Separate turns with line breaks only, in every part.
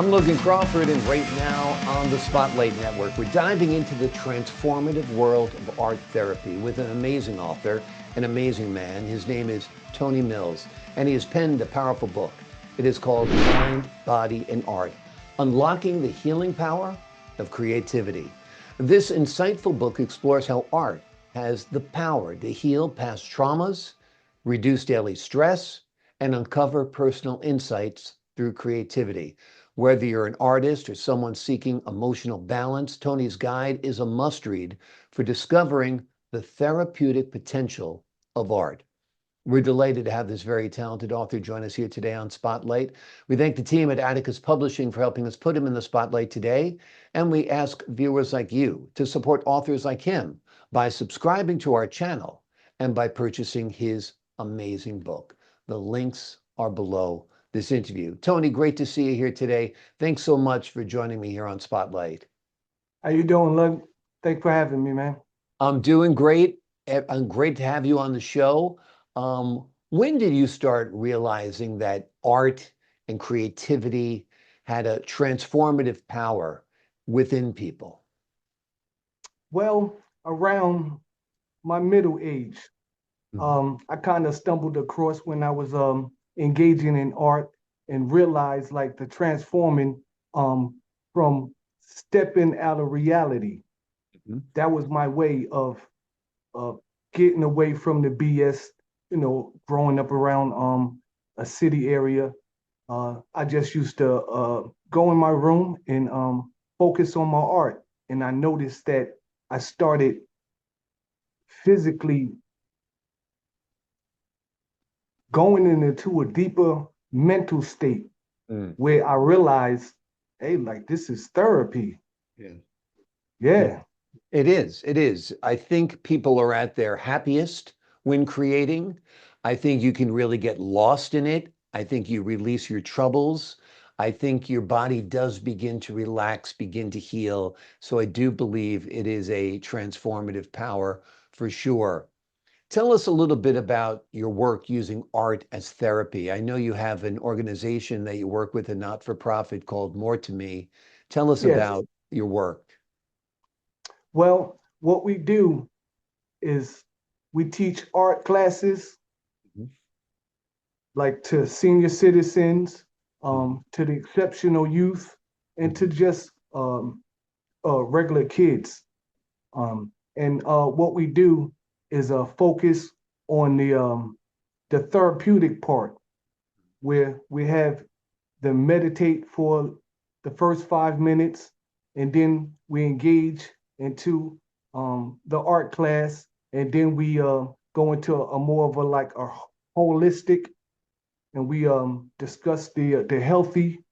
I'm Logan Crawford, and right now on the Spotlight Network, we're diving into the transformative world of art therapy with an amazing author, an amazing man. His name is Tony Mills, and he has penned a powerful book. It is called Mind, Body, and Art, Unlocking the Healing Power of Creativity. This insightful book explores how art has the power to heal past traumas, reduce daily stress, and uncover personal insights through creativity. Whether you're an artist or someone seeking emotional balance, Tony's guide is a must-read for discovering the therapeutic potential of art. We're delighted to have this very talented author join us here today on Spotlight. We thank the team at Atticus Publishing for helping us put him in the spotlight today. And we ask viewers like you to support authors like him by subscribing to our channel and by purchasing his amazing book. The links are below this interview. Tony, great to see you here today. Thanks so much for joining me here on Spotlight.
How you doing, Lug? Thanks for having me, man.
I'm doing great. I'm great to have you on the show. When did you start realizing that art and creativity had a transformative power within people?
Well, around my middle age, I kind of stumbled across when I was engaging in art and realized like the transforming from stepping out of reality.
Mhm.
That was my way of getting away from the BS, growing up around a city area. I just used to go in my room and focus on my art. And I noticed that I started physically going into a deeper mental state
Mm.
where I realized, hey, like this is therapy.
Yeah. Yeah.
Yeah.
It is. It is. I think people are at their happiest when creating. I think you can really get lost in it. I think you release your troubles. I think your body does begin to relax, begin to heal. So I do believe it is a transformative power for sure. Tell us a little bit about your work using art as therapy. I know you have an organization that you work with, a not-for-profit called More to Me. Tell us
Yes.
about your work.
Well, what we do is we teach art classes
Mhm.
like to senior citizens,
Mhm.
to the exceptional youth, and to
Mhm.
just regular kids. And what we do is focus on the therapeutic part, where we have them meditate for the first 5 minutes, and then we engage into the art class, and then we go into a more of a like a holistic, and we discuss the healthy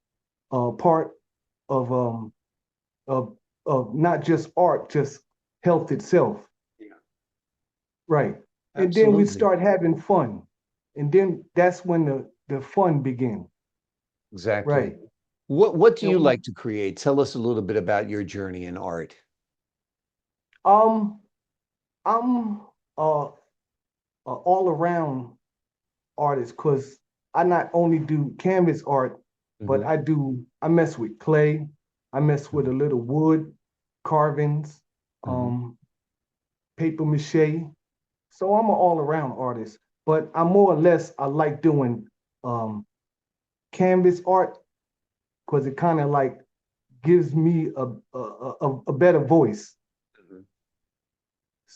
part of of of not just art, just health itself.
Yeah,
Right. And then we
absolutely.
start having fun. And then that's when the fun begins.
Exactly.
Right.
What do
And
you
we
like to create? Tell us a little bit about your journey in art.
um I'm all around artist because I not only do canvas art, but
Hmm.
I mess with clay, I mess with a little wood, carvings,
Hmm.
um, paper mache. So I'm an all around artist, but I more or less I like doing um, canvas art because it kind of like gives me a better voice.
Hmm.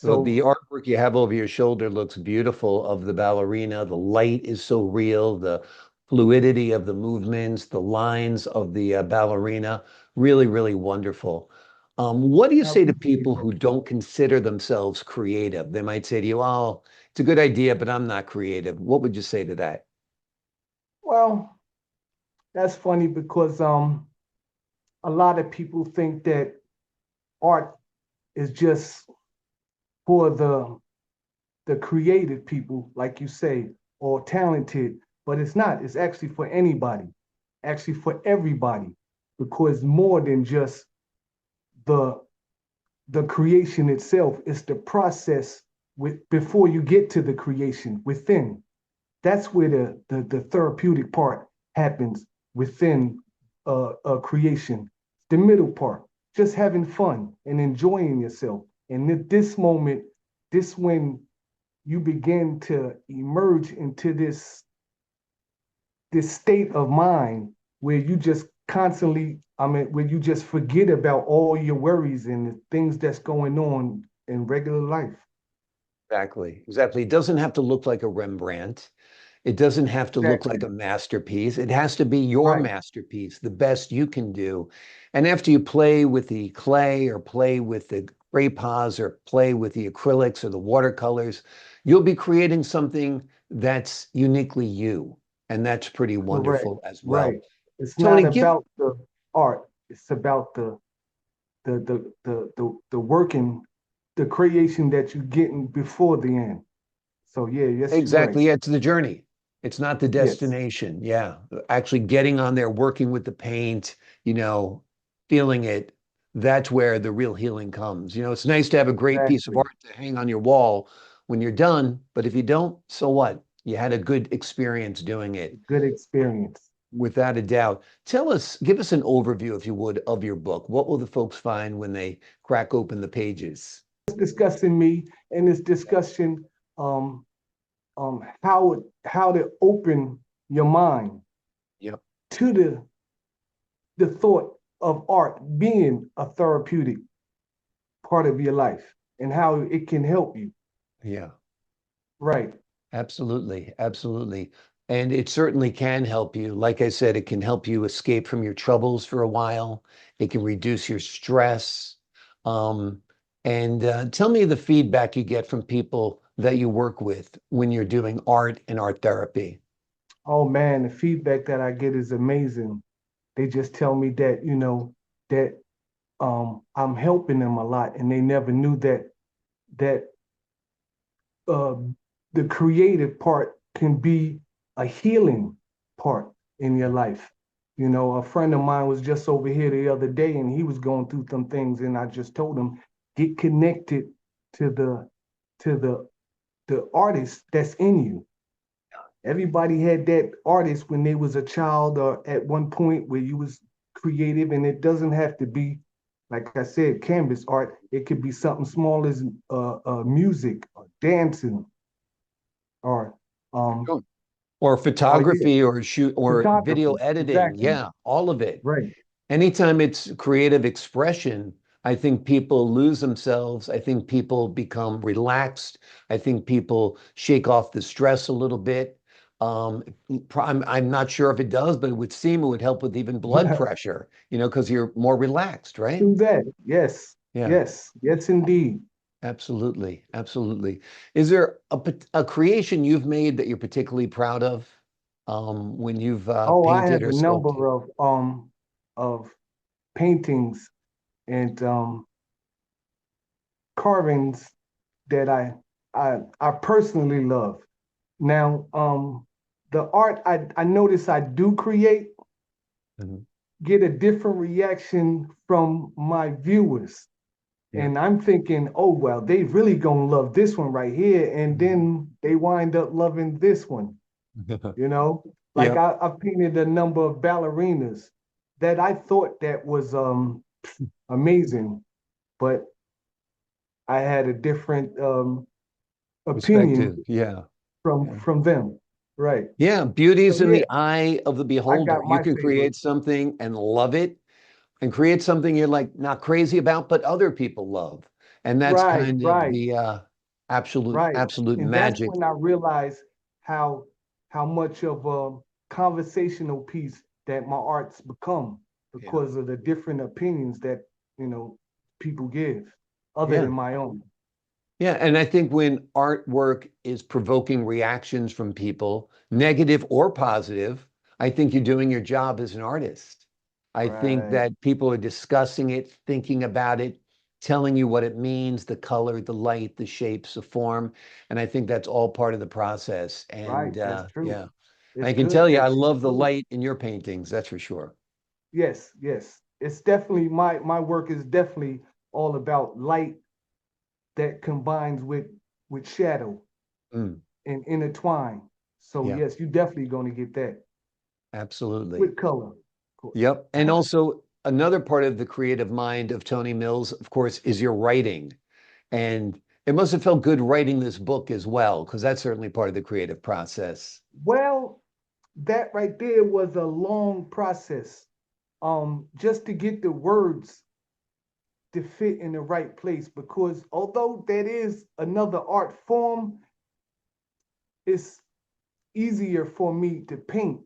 Well, the
So
artwork you have over your shoulder looks beautiful of the ballerina. The light is so real, the fluidity of the movements, the lines of the ballerina, really, really wonderful. What do you
I
say to
appreciate
people
that.
who don't consider themselves creative? They might say to you, "Oh, it's a good idea, but I'm not creative." What would you say to that?
Well, that's funny because a lot of people think that art is just for the creative people, like you say, or talented, but it's not. It's actually for anybody, actually for everybody, because more than just the the creation itself. It's the process with before you get to the creation within. That's where the therapeutic part happens within creation. The middle part, just having fun and enjoying yourself. And at this moment, this when you begin to emerge into this state of mind where you just constantly, I mean, where you just forget about all your worries and the things that's going on in regular life.
Exactly. Exactly. It doesn't have to look like a Rembrandt. It doesn't have to look like
Exactly.
a masterpiece. It has to be your
Right.
masterpiece, the best you can do. And after you play with the clay or play with the spray pots or play with the acrylics or the watercolors, you'll be creating something that's uniquely you. And that's pretty
Correct.
wonderful as
Right.
well.
It's
Tony,
not
give
about the art. It's about the working, the creation that you're getting before the end. So yeah, yes, you're right.
exactly. Yeah, it's the journey. It's not the
Yes,
destination. Yeah. Actually getting on there, working with the paint, you know, feeling it. That's where the real healing comes. You know, it's nice to have a great piece of
exactly.
art to hang on your wall when you're done, but if you don't, so what? You had a good experience doing it,
Good experience.
without a doubt. Tell us, give us an overview, if you would, of your book. What will the folks find when they crack open the pages?
It's discussing me and it's discussing um how to open your mind
Yep.
to the thought of art being a therapeutic part of your life and how it can help you.
Yeah.
Right.
Absolutely, absolutely. And it certainly can help you. Like I said, it can help you escape from your troubles for a while. It can reduce your stress. Um, and tell me the feedback you get from people that you work with when you're doing art and art therapy.
Oh man, the feedback that I get is amazing. They just tell me that, that I'm helping them a lot and they never knew that uh the creative part can be a healing part in your life. A friend of mine was just over here the other day and he was going through some things and I just told him get connected to the artist that's in you. Everybody had that artist when they was a child or at one point where you was creative, and it doesn't have to be, like I said, canvas art. It could be something small as music or dancing or um
Sure. Or
or yeah,
photography or shoot or video
photography.
editing.
Exactly.
Yeah, all of it.
Right.
Anytime it's creative expression, I think people lose themselves. I think people become relaxed. I think people shake off the stress a little bit. Um, I'm not sure if it does, but it would seem it would help with even blood pressure, you know, because you're more relaxed, right?
Do that. Yes.
Yeah,
Yes. Yes, indeed.
absolutely. Absolutely. Is there a creation you've made that you're particularly proud of when you've
Oh, I
painted
have
or
a
sculpted?
number of paintings and carvings that I personally love. Now, the art I notice I do create
Mhm.
get a different reaction from my viewers.
Yeah.
And I'm thinking, oh well, they really gonna love this one right here. And
Mhm.
then they wind up loving this one, you know? Like
Yeah.
I painted a number of ballerinas that I thought that was amazing, but I had a different opinion
Perspective. Yeah.
from
Yeah.
them. Right.
Yeah. Beauty
So
is in
yeah,
the eye of the
I
beholder.
got
You
my
can
favorite.
create something and love it and create something you're like not crazy about, but other people love. And that's
Right,
kind of
right,
the absolute,
right.
absolute
And that's
magic.
when I realized how much of a conversational piece that my art's become
Yeah.
because of the different opinions that, people give other
Yeah.
than my own.
Yeah, and I think when artwork is provoking reactions from people, negative or positive, I think you're doing your job as an artist. I think
Right,
that people are discussing it, thinking about it, telling you what it means, the color, the light, the shapes, the form, and I think that's all part of the process.
right.
And
That's true.
yeah,
It's
I can
good
tell you, I
that you
love the
do it.
light in your paintings, that's for sure.
Yes, yes. It's definitely my work is definitely all about light that combines with shadow
Mm,
and intertwine. So
yeah,
yes, you definitely going to get that
absolutely.
with color. course.
Yep. And also another part of the creative mind of Tony Mills, of course, is your writing. And it must have felt good writing this book as well, because that's certainly part of the creative process.
Well, that right there was a long process. Just to get the words to fit in the right place, because although that is another art form, it's easier for me to paint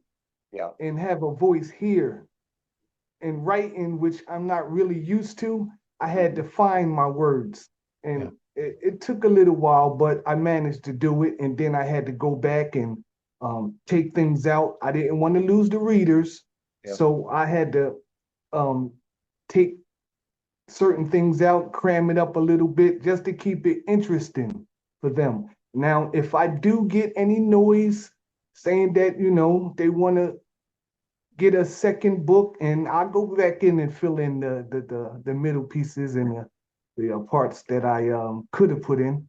Yeah.
and have a voice here. And writing, which I'm not really used to, I had to find my words.
Yeah.
And it took a little while, but I managed to do it. And then I had to go back and take things out. I didn't want to lose the readers.
Yeah.
So I had to um, take certain things out, cram it up a little bit just to keep it interesting for them. Now, if I do get any noise saying that, they want to get a second book, and I'll go back in and fill in the middle pieces and the parts that I could have put in.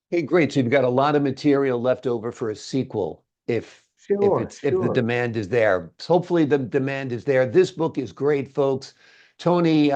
Hey, great. So you've got a lot of material left over for a sequel
Sure,
if the
sure.
demand is there. So hopefully the demand is there. This book is great, folks. Tony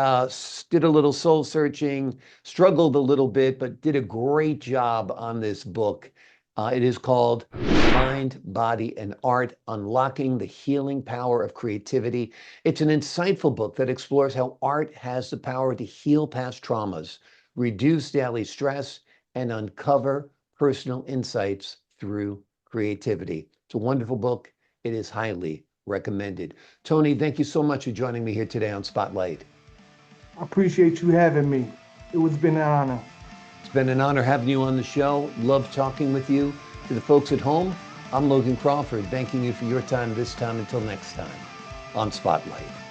did a little soul searching, struggled a little bit, but did a great job on this book. It is called Mind, Body, and Art: Unlocking the Healing Power of Creativity. It's an insightful book that explores how art has the power to heal past traumas, reduce daily stress, and uncover personal insights through creativity. It's a wonderful book. It is highly recommended. Tony, thank you so much for joining me here today on Spotlight.
I appreciate you having me. It was been an honor.
It's been an honor having you on the show. Love talking with you. To the folks at home, I'm Logan Crawford, thanking you for your time this time. Until next time on Spotlight.